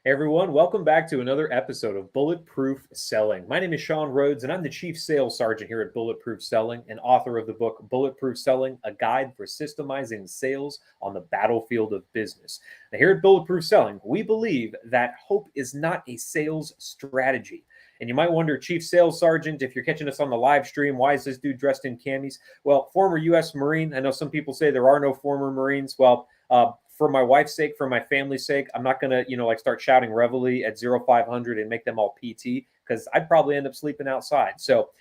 Hey everyone, welcome back to another episode of Bulletproof Selling. My name is Sean Rhodes, and I'm the Chief Sales Sergeant here at Bulletproof Selling and author of the book Bulletproof Selling, a guide for systemizing sales on the battlefield of business. Now, here at Bulletproof Selling, we believe that hope is not a sales strategy. And you might wonder, Chief Sales Sergeant, if you're catching us on the live stream, why is this dude dressed in camis? Well, former U.S. Marine. I know some people say there are no former Marines. Well, for my wife's sake, for my family's sake, I'm not gonna, like start shouting reveille at 0500 and make them all PT because I'd probably end up sleeping outside. So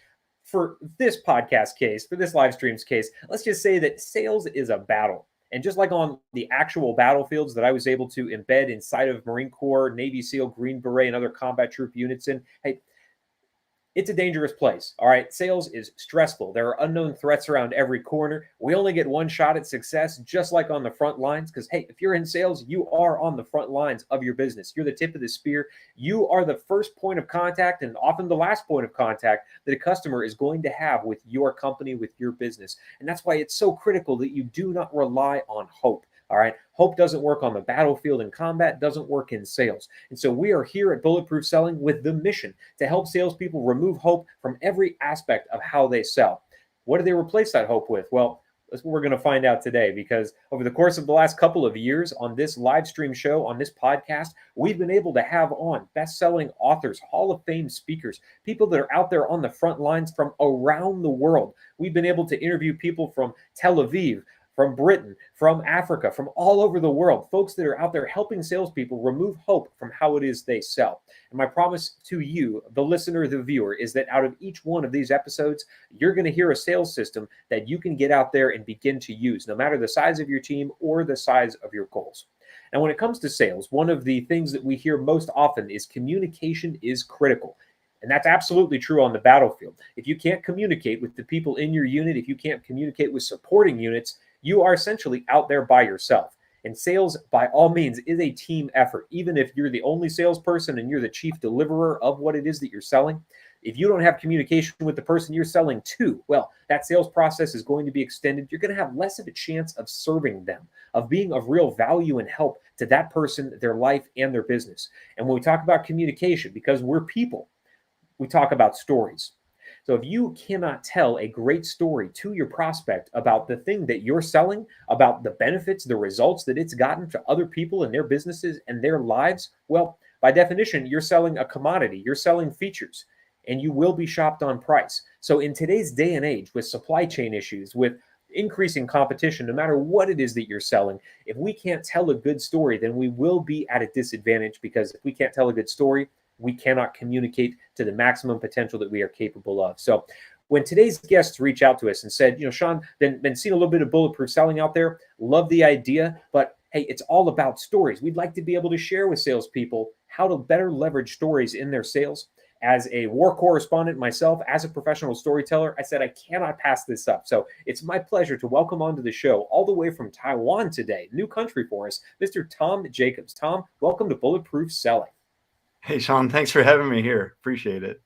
for this podcast case, for this live stream's case, let's just say that sales is a battle. And just like on the actual battlefields that I was able to embed inside of Marine Corps, Navy SEAL, Green Beret, and other combat troop units in, hey, it's a dangerous place. All right. Sales is stressful. There are unknown threats around every corner. We only get one shot at success, just like on the front lines. Because, hey, if you're in sales, you are on the front lines of your business. You're the tip of the spear. You are the first point of contact and often the last point of contact that a customer is going to have with your company, with your business. And that's why it's so critical that you do not rely on hope. All right. Hope doesn't work on the battlefield in combat, doesn't work in sales. And so we are here at Bulletproof Selling with the mission to help salespeople remove hope from every aspect of how they sell. What do they replace that hope with? Well, that's what we're going to find out today, because over the course of the last couple of years on this live stream show, on this podcast, we've been able to have on best-selling authors, Hall of Fame speakers, people that are out there on the front lines from around the world. We've been able to interview people from Tel Aviv, from Britain, from Africa, from all over the world, folks that are out there helping salespeople remove hope from how it is they sell. And my promise to you, the listener, the viewer, is that out of each one of these episodes, you're going to hear a sales system that you can get out there and begin to use, no matter the size of your team or the size of your goals. And when it comes to sales, one of the things that we hear most often is communication is critical. And that's absolutely true on the battlefield. If you can't communicate with the people in your unit, if you can't communicate with supporting units, you are essentially out there by yourself. And sales, by all means, is a team effort. Even if you're the only salesperson and you're the chief deliverer of what it is that you're selling, if you don't have communication with the person you're selling to, well, that sales process is going to be extended. You're going to have less of a chance of serving them, of being of real value and help to that person, their life, and their business. And when we talk about communication, because we're people, we talk about stories. So if you cannot tell a great story to your prospect about the thing that you're selling, about the benefits, the results that it's gotten to other people in their businesses and their lives, well, by definition, you're selling a commodity, you're selling features, and you will be shopped on price. So in today's day and age, with supply chain issues, with increasing competition, no matter what it is that you're selling, if we can't tell a good story, then we will be at a disadvantage, because if we can't tell a good story, we cannot communicate to the maximum potential that we are capable of. So when today's guests reach out to us and said, Sean, been seeing a little bit of bulletproof selling out there, love the idea, but hey, it's all about stories. We'd like to be able to share with salespeople how to better leverage stories in their sales. As a war correspondent myself, as a professional storyteller, I said I cannot pass this up. So it's my pleasure to welcome onto the show, all the way from Taiwan today, new country for us, Mr. Tom Jackobs. Tom, welcome to Bulletproof Selling. Hey, Sean, thanks for having me here. Appreciate it.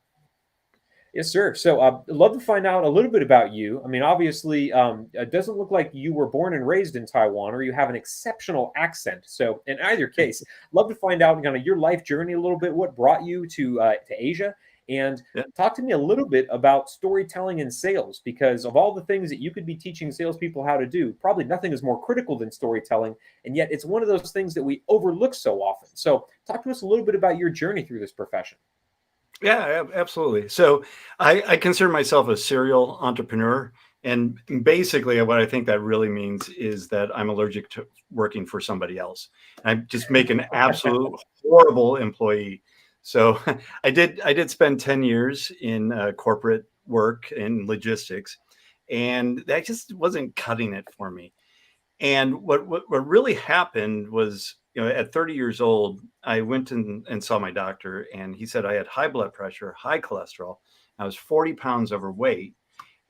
Yes, sir. So I'd love to find out a little bit about you. I mean, obviously, it doesn't look like you were born and raised in Taiwan, or you have an exceptional accent. So in either case, love to find out kind of your life journey a little bit, what brought you to Asia, and talk to me a little bit about storytelling and sales, because of all the things that you could be teaching salespeople how to do, probably nothing is more critical than storytelling. And yet it's one of those things that we overlook so often. So talk to us a little bit about your journey through this profession. Yeah, absolutely. So I consider myself a serial entrepreneur. And basically what I think that really means is that I'm allergic to working for somebody else. I just make an absolute horrible employee. So I did spend 10 years in corporate work and logistics, and that just wasn't cutting it for me. And what really happened was, at 30 years old, I went and saw my doctor, and he said I had high blood pressure, high cholesterol. I was 40 pounds overweight,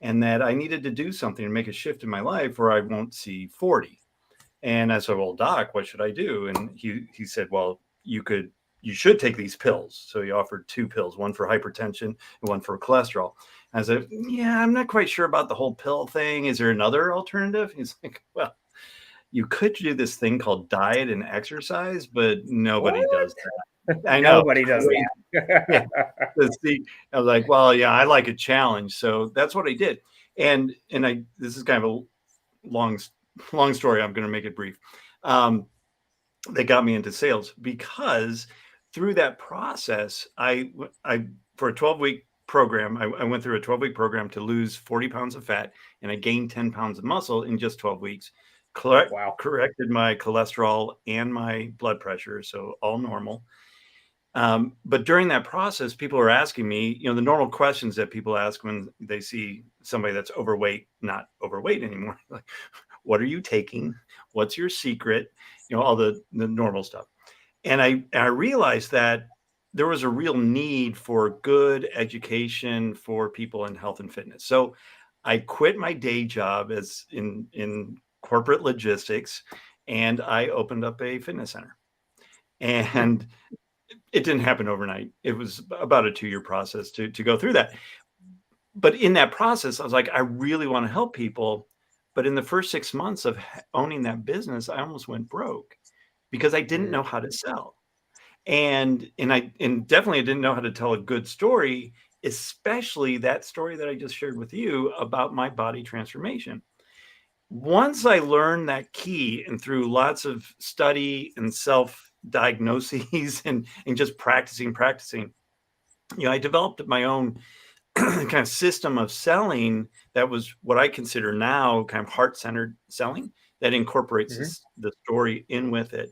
and that I needed to do something to make a shift in my life where I won't see 40. And I said, well, doc, what should I do? And he said, well, you should take these pills. So he offered 2 pills, one for hypertension and one for cholesterol. And I said, yeah, I'm not quite sure about the whole pill thing. Is there another alternative? He's like, well, you could do this thing called diet and exercise, but nobody does that. I know. Nobody does Yeah. that. See, I was like, well, yeah, I like a challenge. So that's what I did. And this is kind of a long, long story. I'm going to make it brief. They got me into sales because through that process, for a 12-week program, I went through a 12-week program to lose 40 pounds of fat, and I gained 10 pounds of muscle in just 12 weeks. Wow. Corrected my cholesterol and my blood pressure, so all normal. But during that process, people are asking me, the normal questions that people ask when they see somebody that's overweight, not overweight anymore. Like, what are you taking? What's your secret? All the normal stuff. And I realized that there was a real need for good education for people in health and fitness. So I quit my day job as in corporate logistics, and I opened up a fitness center. And it didn't happen overnight. It was about a 2-year process to go through that. But in that process, I was like, I really want to help people. But in the first 6 months of owning that business, I almost went broke because I didn't know how to sell. And definitely I didn't know how to tell a good story, especially that story that I just shared with you about my body transformation. Once I learned that key, and through lots of study and self diagnoses and just practicing, I developed my own kind of system of selling that was what I consider now kind of heart-centered selling that incorporates Hmm. the story in with it.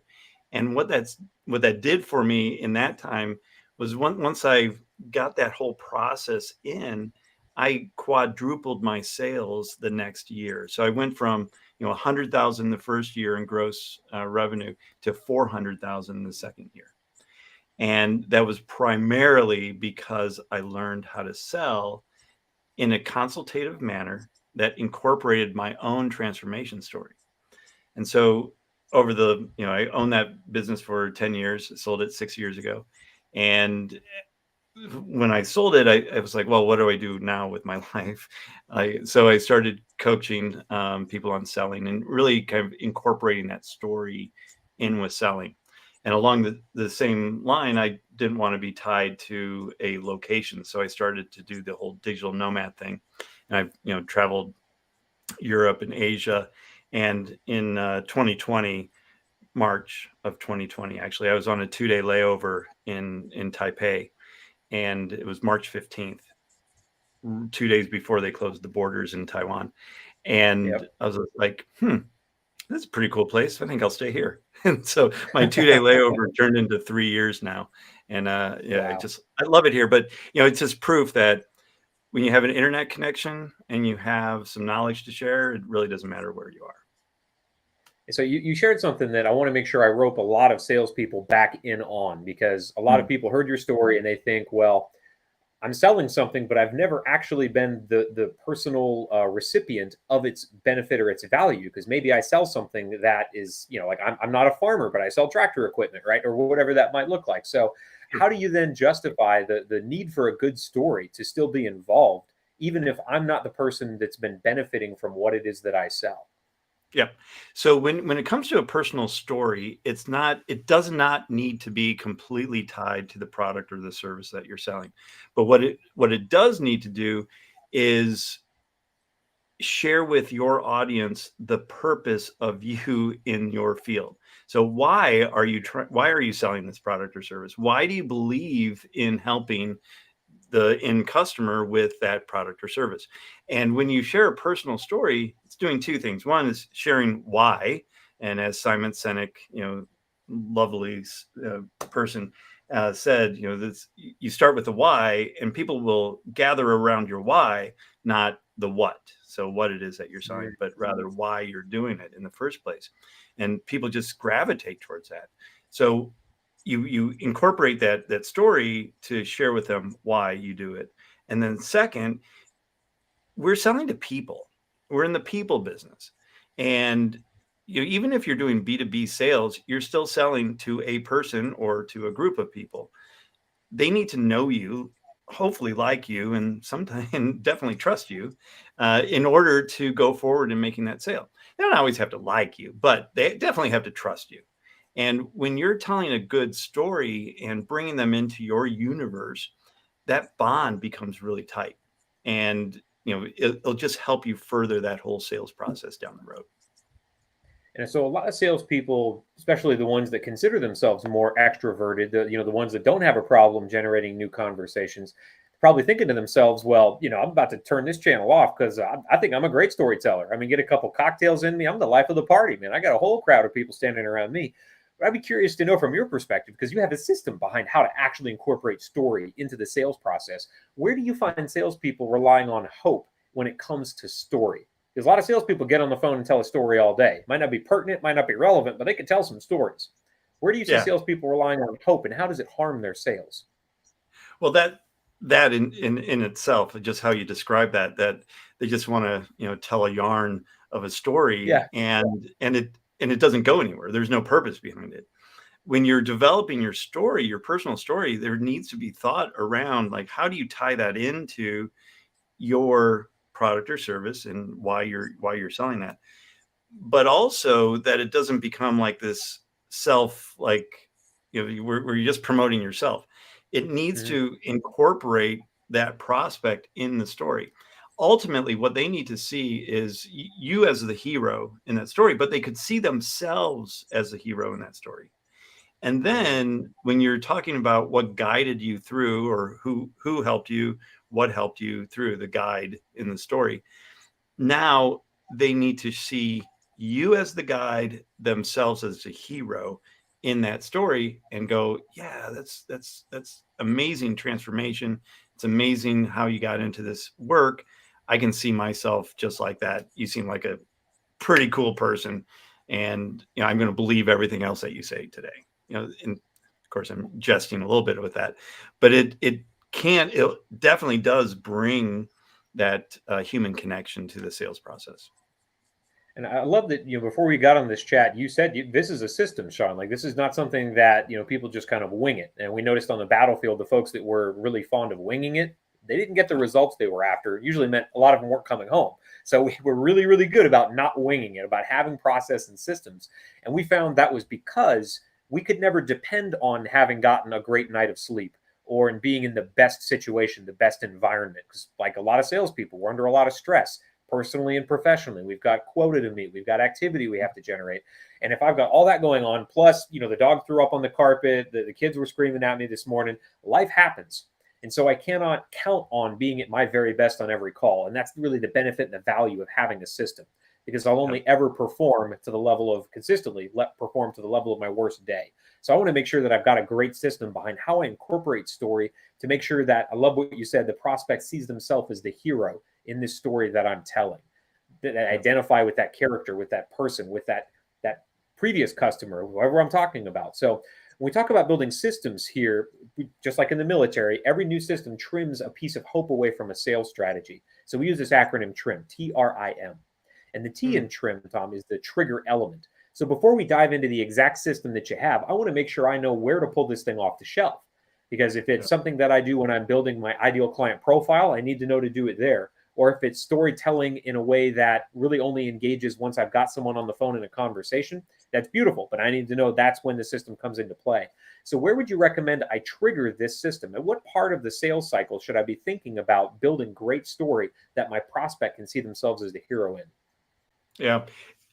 And what that did for me in that time was once I got that whole process in, I quadrupled my sales the next year. So I went from 100,000 the first year in gross revenue to 400,000 the second year. And that was primarily because I learned how to sell in a consultative manner that incorporated my own transformation story. And so I owned that business for 10 years, sold it 6 years ago. And when I sold it, I was like, well, what do I do now with my life? So I started coaching people on selling and really kind of incorporating that story in with selling. And along the same line, I didn't want to be tied to a location. So I started to do the whole digital nomad thing. And I've, traveled Europe and Asia. And in 2020, March of 2020, actually, I was on a 2-day layover in Taipei, and it was March 15th, 2 days before they closed the borders in Taiwan. And Yep. I was like, this is a pretty cool place. I think I'll stay here. And so my 2-day layover turned into 3 years now. And Wow. I love it here. But, it's just proof that when you have an internet connection and you have some knowledge to share, it really doesn't matter where you are. So you shared something that I want to make sure I rope a lot of salespeople back in on, because a lot of Mm. people heard your story and they think, well, I'm selling something, but I've never actually been the personal recipient of its benefit or its value. Because maybe I sell something that is, like I'm not a farmer, but I sell tractor equipment, right, or whatever that might look like. So, how do you then justify the need for a good story to still be involved, even if I'm not the person that's been benefiting from what it is that I sell? Yeah. So when it comes to a personal story, it does not need to be completely tied to the product or the service that you're selling. But what it does need to do is share with your audience the purpose of you in your field. So why are you selling this product or service? Why do you believe in helping the end customer with that product or service? And when you share a personal story, it's doing two things. One is sharing why, and as Simon Sinek, lovely person, said, you start with the why, and people will gather around your why, not the what. So what it is that you're selling, but rather why you're doing it in the first place, and people just gravitate towards that. So you incorporate that story to share with them why you do it. And then second, we're selling to people. We're in the people business. And even if you're doing B2B sales, you're still selling to a person or to a group of people. They need to know you, hopefully like you, and sometimes and definitely trust you in order to go forward in making that sale. They don't always have to like you, but they definitely have to trust you. And when you're telling a good story and bringing them into your universe, that bond becomes really tight. And, it'll just help you further that whole sales process down the road. And so a lot of salespeople, especially the ones that consider themselves more extroverted, the ones that don't have a problem generating new conversations, probably thinking to themselves, well, I'm about to turn this channel off because I think I'm a great storyteller. I mean, get a couple cocktails in me. I'm the life of the party, man. I got a whole crowd of people standing around me. But I'd be curious to know from your perspective, because you have a system behind how to actually incorporate story into the sales process. Where do you find salespeople relying on hope when it comes to story? Because a lot of salespeople get on the phone and tell a story all day. Might not be pertinent, might not be relevant, but they can tell some stories. Where do you see Yeah. salespeople relying on hope, and how does it harm their sales? Well, that in itself, just how you describe that they just want to, tell a yarn of a story, Yeah. and it doesn't go anywhere. There's no purpose behind it. When you're developing your story, your personal story, there needs to be thought around, like, how do you tie that into your product or service and why you're selling that, but also that it doesn't become like this self, like, where you're just promoting yourself. It needs Hmm. to incorporate that prospect in the story. Ultimately, what they need to see is you as the hero in that story, but they could see themselves as the hero in that story. And Hmm. then when you're talking about what guided you through, or who helped you, what helped you through the guide in the story, now they need to see you as the guide, themselves as a hero in that story, and go, yeah, that's amazing transformation. It's amazing how you got into this work. I can see myself just like that. You seem like a pretty cool person, and I'm going to believe everything else that you say today. And of course I'm jesting a little bit with that, but it definitely does bring that human connection to the sales process. And I love that, before we got on this chat, you said this is a system, Sean. Like, this is not something that, people just kind of wing it. And we noticed on the battlefield, the folks that were really fond of winging it, they didn't get the results they were after. It usually meant a lot of them weren't coming home. So we were really, really good about not winging it, about having process and systems. And we found that was because we could never depend on having gotten a great night of sleep or in being in the best situation, the best environment. Because, like a lot of salespeople, we're under a lot of stress personally and professionally. We've got quota to meet. We've got activity we have to generate. And if I've got all that going on, plus, the dog threw up on the carpet, the kids were screaming at me this morning, life happens. And so I cannot count on being at my very best on every call. And that's really the benefit and the value of having a system, because I'll Yep. only ever perform to the level of consistently perform to the level of my worst day. So I want to make sure that I've got a great system behind how I incorporate story to make sure that, I love what you said, the prospect sees themselves as the hero in this story that I'm telling, that Yep. identify with that character, with that person, with that previous customer, whoever I'm talking about. So when we talk about building systems here, just like in the military, every new system trims a piece of hope away from a sales strategy. So we use this acronym TRIM, TRIM. And the T Mm. in TRIM, Tom, is the trigger element. So before we dive into the exact system that you have, I want to make sure I know where to pull this thing off the shelf. Because if it's Yep. something that I do when I'm building my ideal client profile, I need to know to do it there. Or if it's storytelling in a way that really only engages once I've got someone on the phone in a conversation, that's beautiful. But I need to know that's when the system comes into play. So, where would you recommend I trigger this system? And what part of the sales cycle should I be thinking about building great story that my prospect can see themselves as the hero in? Yeah.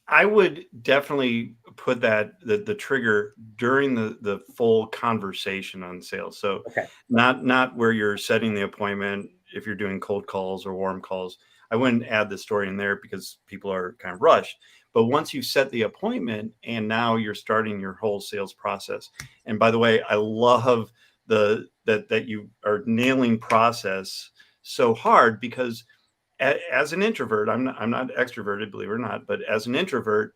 I would definitely put the trigger during the full conversation on sales. So Okay. not where you're setting the appointment, if you're doing cold calls or warm calls. I wouldn't add the story in there because people are kind of rushed. But once you set the appointment and now you're starting your whole sales process. And by the way, I love that you are nailing process so hard, because as an introvert, I'm not extroverted, believe it or not, but as an introvert,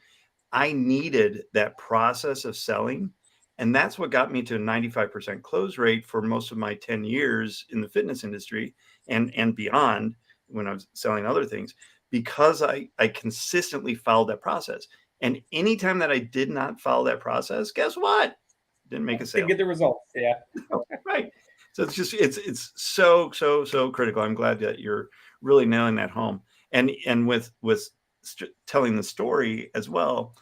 I needed that process of selling. And that's what got me to a 95% close rate for most of my 10 years in the fitness industry, and beyond, when I was selling other things, because I consistently followed that process. And anytime that I did not follow that process, guess what? Didn't make a Didn't sale. get the results. Yeah. Right. So it's so critical. I'm glad that you're really nailing that home. And with telling the story as well.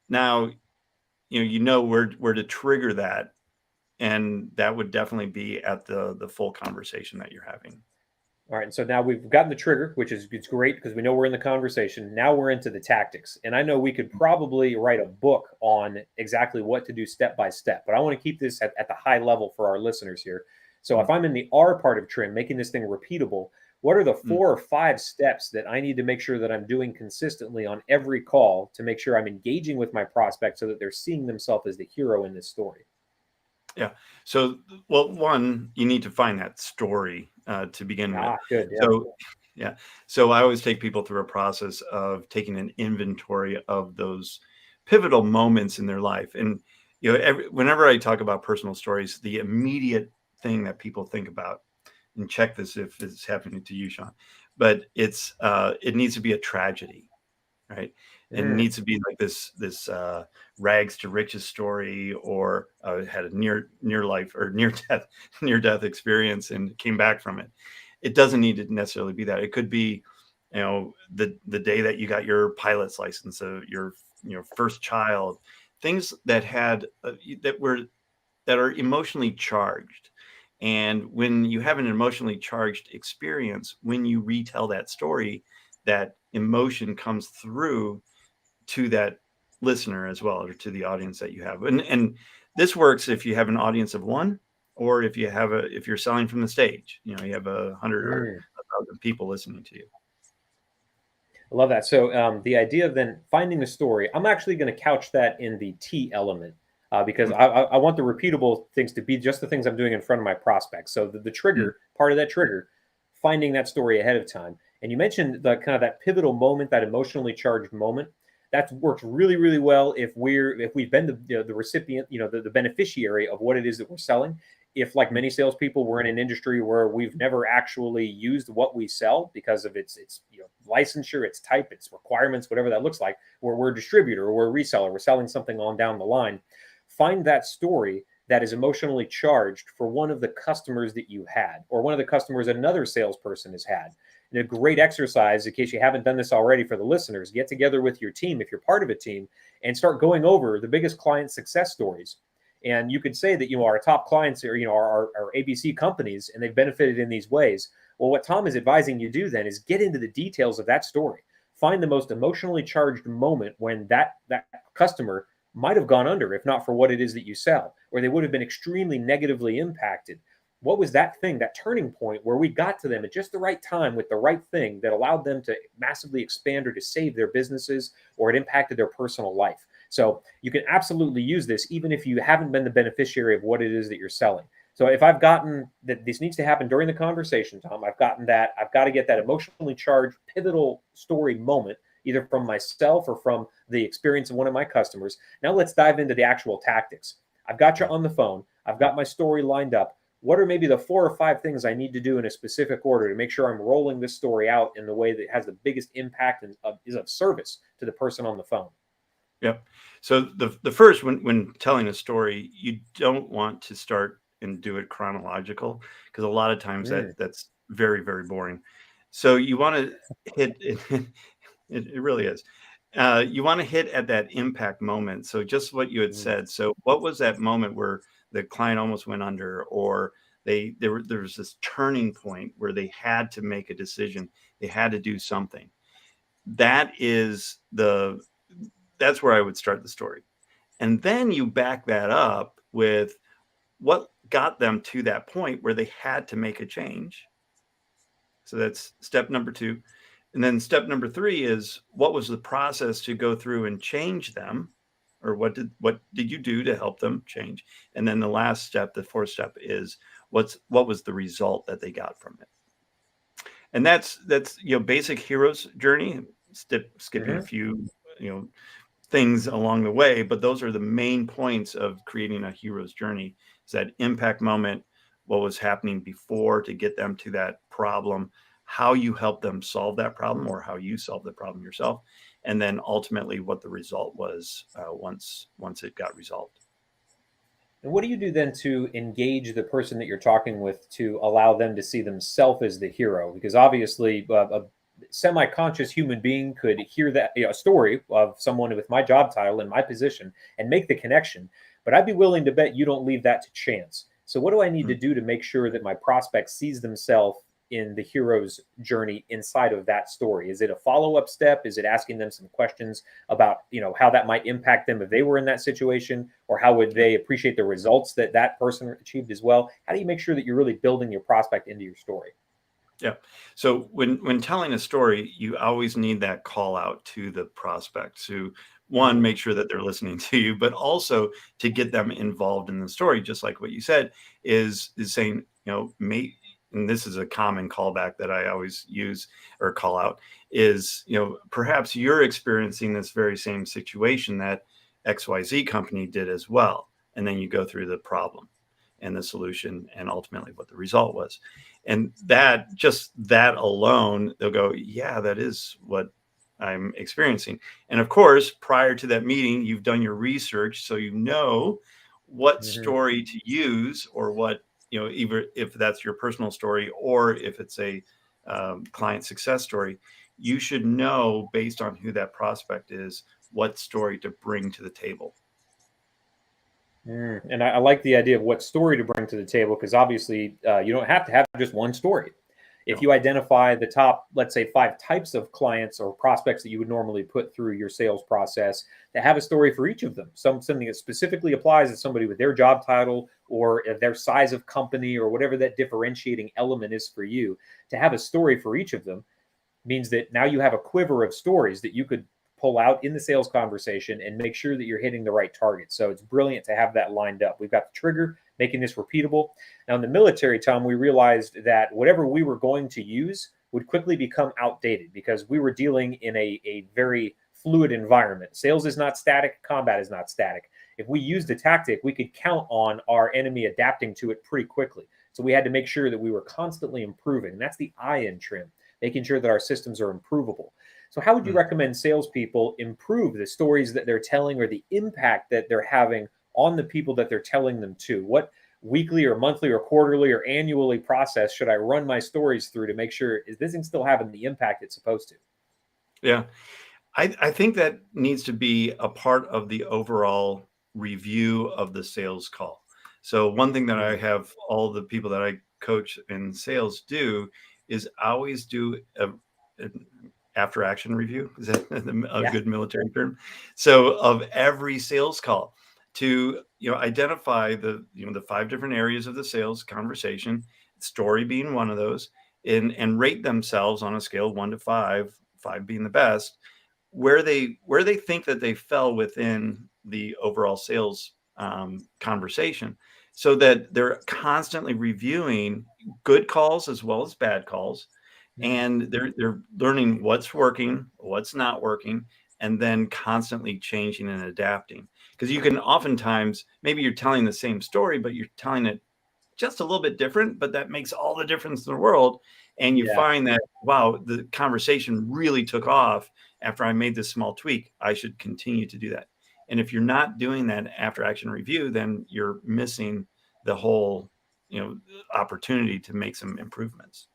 Now, where to trigger that, and that would definitely be at the full conversation that you're having. All right, and so now we've gotten the trigger, which is it's great because we know we're in the conversation. Now we're into the tactics, and I know we could probably write a book on exactly what to do step by step. But I want to keep this at the high level for our listeners here. So if I'm in the R part of trim, making this thing repeatable, what are the Mm. 4 or 5 steps that I need to make sure that I'm doing consistently on every call to make sure I'm engaging with my prospect so that they're seeing themselves as the hero in this story? Yeah. So, well, one, you need to find that story to begin with. Ah, good. Yeah. So, yeah. So I always take people through a process of taking an inventory of those pivotal moments in their life. And, whenever I talk about personal stories, the immediate thing that people think about, and check this if it's happening to you, Sean, but it needs to be a tragedy, right? And it Mm. needs to be like this rags to riches story, or had a near life or near death experience and came back from it. It doesn't need to necessarily be that. It could be, the day that you got your pilot's license, your first child, things that had that are emotionally charged. And when you have an emotionally charged experience, when you retell that story, that emotion comes through to that listener as well, or to the audience that you have. And this works if you have an audience of one, or if you're selling from the stage, you have 100 or Mm. 1,000 people listening to you. I love that. So the idea of then finding the story, I'm actually going to couch that in the T element because Mm, I want the repeatable things to be just the things I'm doing in front of my prospects. So the mm, trigger, part of that trigger, finding that story ahead of time. And you mentioned the kind of that pivotal moment, that emotionally charged moment. That works really, really well if we've been the recipient, the beneficiary of what it is that we're selling. If, like mm, many salespeople, we're in an industry where we've never actually used what we sell because of its licensure, its type, its requirements, whatever that looks like, where we're a distributor or we're a reseller, we're selling something on down the line. Find that story that is emotionally charged for one of the customers that you had, or one of the customers another salesperson has had. And a great exercise, in case you haven't done this already for the listeners, get together with your team if you're part of a team and start going over the biggest client success stories. And you could say that our top clients are our ABC companies, and they've benefited in these ways. Well, what Tom is advising you do then is get into the details of that story. Find the most emotionally charged moment when that customer might have gone under if not for what it is that you sell, or they would have been extremely negatively impacted. What was that thing, that turning point where we got to them at just the right time with the right thing that allowed them to massively expand or to save their businesses, or it impacted their personal life? So you can absolutely use this even if you haven't been the beneficiary of what it is that you're selling. So if I've gotten that this needs to happen during the conversation, Tom, I've gotten that. I've got to get that emotionally charged, pivotal story moment, either from myself or from the experience of one of my customers. Now let's dive into the actual tactics. I've got you on the phone. I've got my story lined up. What are maybe the 4 or 5 things I need to do in a specific order to make sure I'm rolling this story out in the way that has the biggest impact and is of service to the person on the phone? yep. So the first, when telling a story, you don't want to start and do it chronological, because a lot of times Mm, that's very, very boring. So you want to hit it. It really is. You want to hit at that impact moment. So just what you had mm, said. So what was that moment where the client almost went under, or there was this turning point where they had to make a decision, they had to do something. That is that's where I would start the story. And then you back that up with what got them to that point where they had to make a change. So that's step number two. And then step number three is, what was the process to go through and change them? Or what did you do to help them change? And then the last step, the fourth step, is what was the result that they got from it? And that's basic hero's journey, skipping a mhm. few you know things along the way, but those are the main points of creating a hero's journey. Is that impact moment, what was happening before to get them to that problem, how you help them solve that problem, or how you solve the problem yourself, and then ultimately what the result was once it got resolved. And what do you do then to engage the person that you're talking with to allow them to see themselves as the hero? Because obviously, semi-conscious human being could hear that, a story of someone with my job title and my position and make the connection. But I'd be willing to bet you don't leave that to chance. So what do I need to do to make sure that my prospect sees themselves in the hero's journey inside of that story? Is it a follow-up step? Is it asking them some questions about, how that might impact them if they were in that situation, or how would they appreciate the results that that person achieved as well? How do you make sure that you're really building your prospect into your story? Yeah. So when telling a story, you always need that call out to the prospect to, one, Mm-hmm. make sure that they're listening to you, but also to get them involved in the story. Just like what you said is saying, and this is a common callback that I always use or call out is, perhaps you're experiencing this very same situation that XYZ company did as well. And then you go through the problem and the solution and ultimately what the result was. And that alone, they'll go, yeah, that is what I'm experiencing. And of course, prior to that meeting, you've done your research. So you know what Mm-hmm. story to use, or what, either if that's your personal story or if it's a client success story, you should know based on who that prospect is, what story to bring to the table. And I like the idea of what story to bring to the table, because obviously you don't have to have just one story. If No. you identify the top, let's say, 5 types of clients or prospects that you would normally put through your sales process, to have a story for each of them, something that specifically applies to somebody with their job title or their size of company or whatever that differentiating element is for you, to have a story for each of them means that now you have a quiver of stories that you could pull out in the sales conversation and make sure that you're hitting the right target. So it's brilliant to have that lined up. We've got the trigger, making this repeatable. Now, in the military, Tom, we realized that whatever we were going to use would quickly become outdated because we were dealing in a very fluid environment. Sales is not static, combat is not static. If we used a tactic, we could count on our enemy adapting to it pretty quickly. So we had to make sure that we were constantly improving. And that's the I in trim, making sure that our systems are improvable. So, how would you recommend salespeople improve the stories that they're telling or the impact that they're having on the people that they're telling them to? What weekly or monthly or quarterly or annually process should I run my stories through to make sure is this thing still having the impact it's supposed to? Yeah. I think that needs to be a part of the overall review of the sales call. So one thing that I Mm, have all the people that I coach in sales do is always do an after action review. Is that a yeah. good military term? So of every sales call to, identify the 5 different areas of the sales conversation, story being one of those, and rate themselves on a scale of 1 to 5, 5 being the best, where they think that they fell within the overall sales conversation, so that they're constantly reviewing good calls as well as bad calls, Mm, and they're learning what's working, what's not working, and then constantly changing and adapting. Because you can oftentimes, maybe you're telling the same story, but you're telling it just a little bit different, but that makes all the difference in the world. And you yeah. find that, wow, the conversation really took off after I made this small tweak. I should continue to do that. And if you're not doing that after action review, then you're missing the whole, opportunity to make some improvements.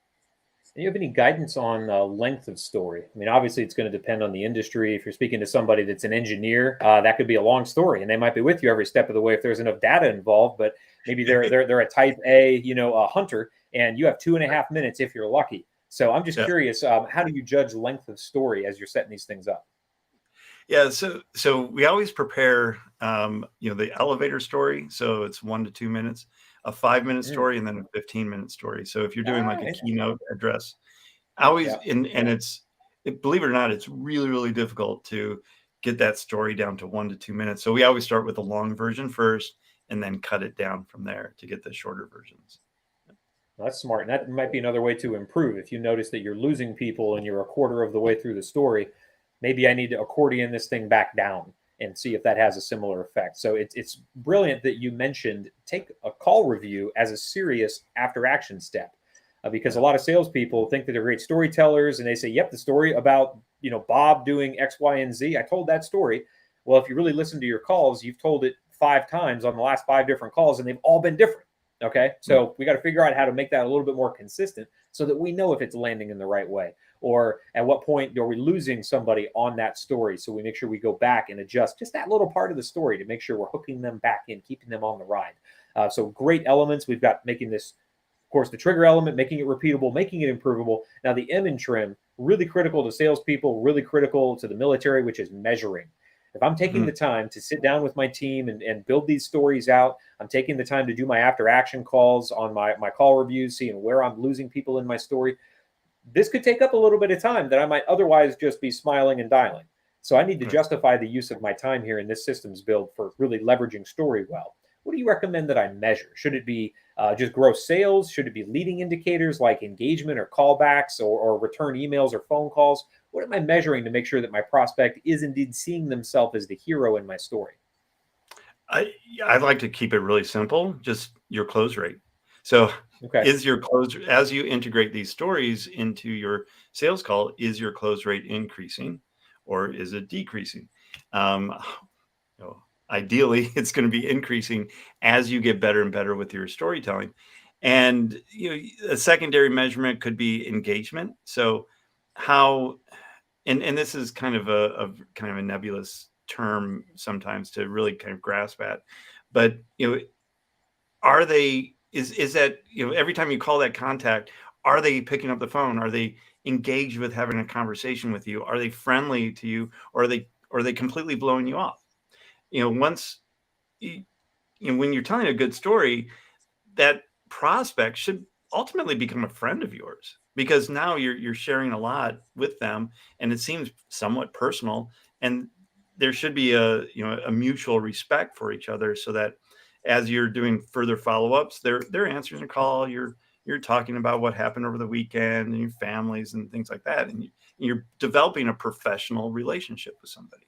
Do you have any guidance on length of story? I mean, obviously, it's going to depend on the industry. If you're speaking to somebody that's an engineer, that could be a long story, and they might be with you every step of the way if there's enough data involved. But maybe they're a type A, a hunter, and you have 2.5 minutes if you're lucky. So I'm just Yeah. curious, how do you judge length of story as you're setting these things up? Yeah, so we always prepare, the elevator story. So it's 1 to 2 minutes, a 5 minute Mm. story, and then a 15-minute story. So if you're doing like Ah, a interesting. keynote address, I always, Yeah. and believe it or not, it's really, really difficult to get that story down to 1 to 2 minutes. So we always start with the long version first, and then cut it down from there to get the shorter versions. Well, that's smart. And that might be another way to improve. If you notice that you're losing people and you're a quarter of the way through the story, maybe I need to accordion this thing back down and see if that has a similar effect. So it's brilliant that you mentioned take a call review as a serious after action step. Because a Yeah. lot of salespeople think that they're great storytellers and they say, yep, the story about Bob doing X, Y, and Z. I told that story. Well, if you really listen to your calls, you've told it 5 times on the last 5 different calls, and they've all been different. Okay. Right. So we got to figure out how to make that a little bit more consistent so that we know if it's landing in the right way. or at what point are we losing somebody on that story? So we make sure we go back and adjust just that little part of the story to make sure we're hooking them back in, keeping them on the ride. So great elements. We've got making this, of course, the trigger element, making it repeatable, making it improvable. Now the M in trim, really critical to salespeople, really critical to the military, which is measuring. If I'm taking the time to sit down with my team and build these stories out, I'm taking the time to do my after action calls on my call reviews, seeing where I'm losing people in my story. This could take up a little bit of time that I might otherwise just be smiling and dialing. So I need to justify the use of my time here in this systems build for really leveraging story well. What do you recommend that I measure? Should it be just gross sales? Should it be leading indicators like engagement or callbacks or return emails or phone calls? What am I measuring to make sure that my prospect is indeed seeing themselves as the hero in my story? I'd like to keep it really simple, just your close rate. So Okay. is your close, as you integrate these stories into your sales call, is your close rate increasing or is it decreasing? Um, you know, Ideally, it's going to be increasing as you get better and better with your storytelling. And a secondary measurement could be engagement. So how, and this is kind of a nebulous term sometimes to really kind of grasp at, but are they is that every time you call that contact, are they picking up the phone? Are they engaged with having a conversation with you? Are they friendly to you, or are they completely blowing you off? Once you, when you're telling a good story, that prospect should ultimately become a friend of yours, because now you're sharing a lot with them and it seems somewhat personal, and there should be a mutual respect for each other, so that as you're doing further follow-ups, they're answering a call, you're talking about what happened over the weekend and your families and things like that, and you're developing a professional relationship with somebody.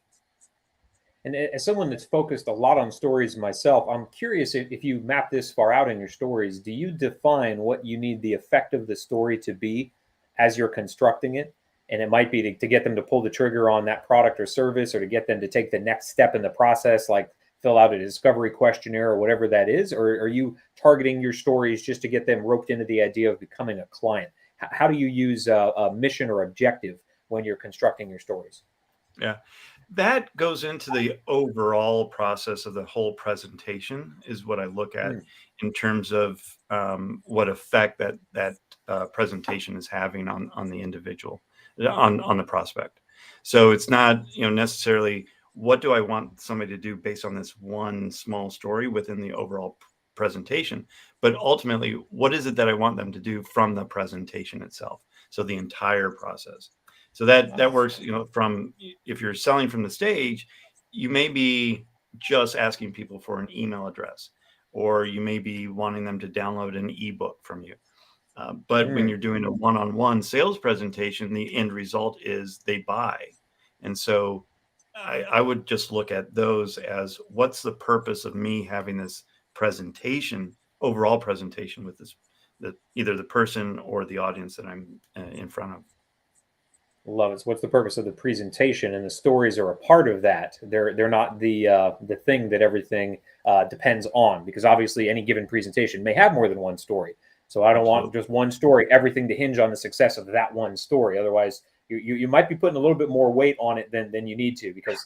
And as someone that's focused a lot on stories myself, I'm curious if you map this far out in your stories, do you define what you need the effect of the story to be as you're constructing it? And it might be to get them to pull the trigger on that product or service, or to get them to take the next step in the process, like fill out a discovery questionnaire or whatever that is? Or are you targeting your stories just to get them roped into the idea of becoming a client? How do you use a mission or objective when you're constructing your stories? Yeah. That goes into the overall process of the whole presentation, is what I look at Mm, in terms of what effect that presentation is having on the individual, on the prospect. So it's not necessarily what do I want somebody to do based on this one small story within the overall presentation, but ultimately what is it that I want them to do from the presentation itself. So the entire process. So that nice. works, from, if you're selling from the stage, you may be just asking people for an email address, or you may be wanting them to download an ebook from you. But when Mm. you're doing a one-on-one sales presentation, the end result is they buy. And so I would just look at those as, what's the purpose of me having this presentation, overall presentation, with either the person or the audience that I'm in front of. Love it. So what's the purpose of the presentation? And the stories are a part of that. They're not the thing that everything depends on, because obviously any given presentation may have more than one story. So I don't want Absolutely. just one story, everything to hinge on the success of that one story. Otherwise, you might be putting a little bit more weight on it than you need to, because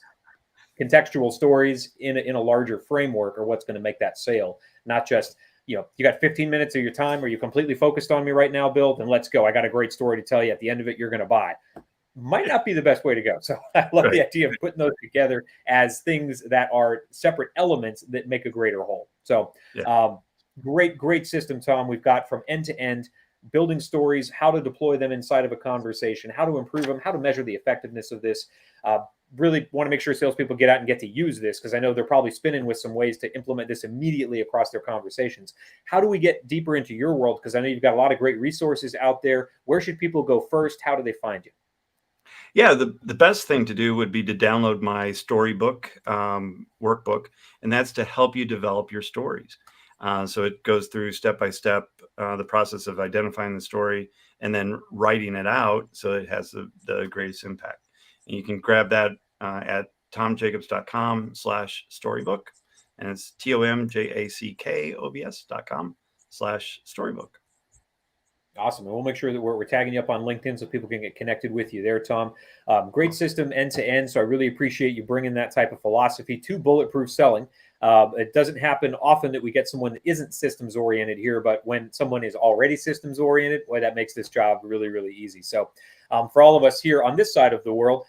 contextual stories in a larger framework are what's going to make that sale, not just, you got 15 minutes of your time. Are you completely focused on me right now, Bill? Then let's go. I got a great story to tell you. At the end of it, you're going to buy. Might not be the best way to go. So I love Right. the idea of putting those together as things that are separate elements that make a greater whole. So Yeah. great system, Tom. We've got from end to end, building stories, how to deploy them inside of a conversation, how to improve them, how to measure the effectiveness of this. Really want to make sure salespeople get out and get to use this, because I know they're probably spinning with some ways to implement this immediately across their conversations. How do we get deeper into your world? Because I know you've got a lot of great resources out there. Where should people go first? How do they find you? Yeah, the best thing to do would be to download my storybook workbook, and that's to help you develop your stories. So it goes through step by step the process of identifying the story and then writing it out so it has the greatest impact. And you can grab that at tomjackobs.com/storybook, and it's TOMJACKOBS.com/storybook. Awesome. And we'll make sure that we're tagging you up on LinkedIn so people can get connected with you there, Tom. Great system end to end. So I really appreciate you bringing that type of philosophy to bulletproof selling. It doesn't happen often that we get someone that isn't systems oriented here, but when someone is already systems oriented, boy, that makes this job really, really easy. So for all of us here on this side of the world,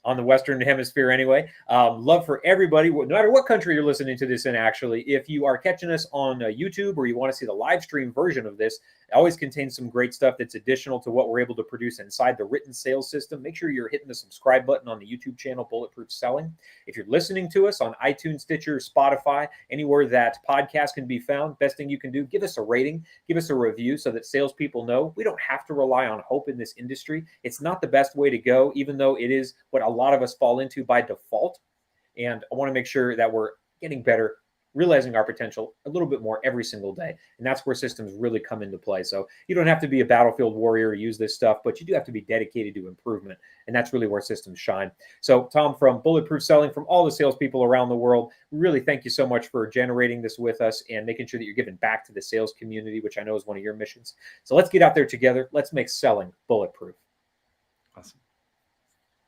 on the Western Hemisphere anyway. Love for everybody, no matter what country you're listening to this in, actually. If you are catching us on YouTube or you want to see the live stream version of this, it always contains some great stuff that's additional to what we're able to produce inside the written sales system. Make sure you're hitting the subscribe button on the YouTube channel, Bulletproof Selling. If you're listening to us on iTunes, Stitcher, Spotify, anywhere that podcast can be found, best thing you can do, give us a rating, give us a review so that salespeople know we don't have to rely on hope in this industry. It's not the best way to go, even though it is what a lot of us fall into by default. And I want to make sure that we're getting better, realizing our potential a little bit more every single day. And that's where systems really come into play. So you don't have to be a battlefield warrior to use this stuff, but you do have to be dedicated to improvement. And that's really where systems shine. So Tom, from Bulletproof Selling, from all the salespeople around the world, really thank you so much for generating this with us and making sure that you're giving back to the sales community, which I know is one of your missions. So let's get out there together. Let's make selling bulletproof. Awesome.